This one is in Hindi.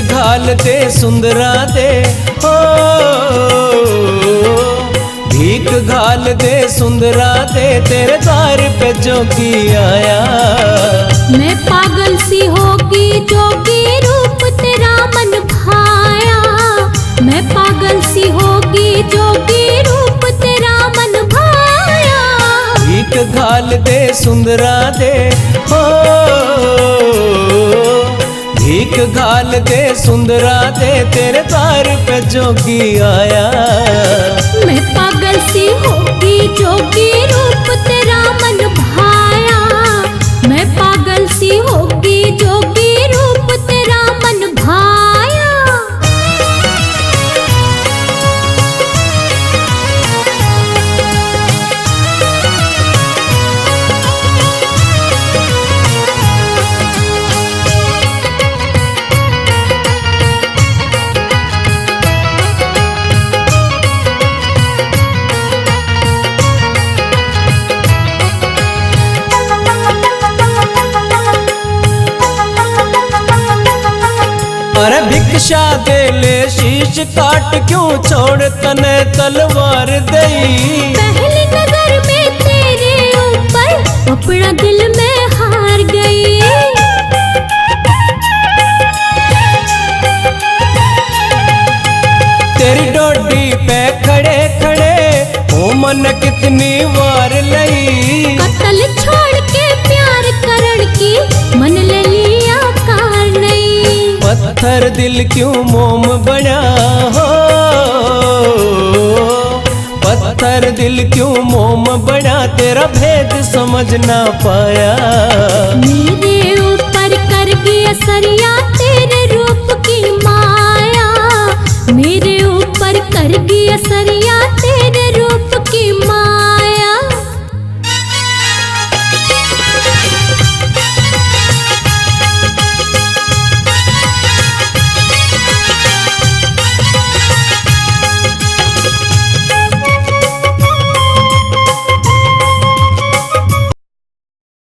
घाल दे सुंदरा दे हो, भीख घाल दे सुंदरा दे, तेरे द्वार पे जोगी आया। मैं पागल सी होगी जोगी रूप तेरा मन भाया, मैं पागल सी होगी जोगी रूप तेरा मन भाया। भीख घाल दे सुंदरा दे हो, भीख घाल दे सुंदरा दे, तेरे द्वार पे जोगी आया। मैं पागल सी होगी जोगी रूप तेरा मन भाया, मैं पागल सी होगी जोगी रूप तेरा मन भाया। अरे भिक्षा दे ले शीश काट, क्यों छोड़ तने तलवार दई। पहली नजर में तेरे ऊपर अपना दिल में हार गई। तेरी डोडी पे खड़े खड़े ओ मन कितनी वार लई। कत्ल छोड़ के प्यार करण की मन ले लिया कार नहीं। पत्थर दिल क्यों मोम बना हो, पत्थर दिल क्यों मोम बना, तेरा भेद समझ ना पाया। मेरे ऊपर कर गया सरिया तेरे रूप की माया, मेरे ऊपर कर गया सरिया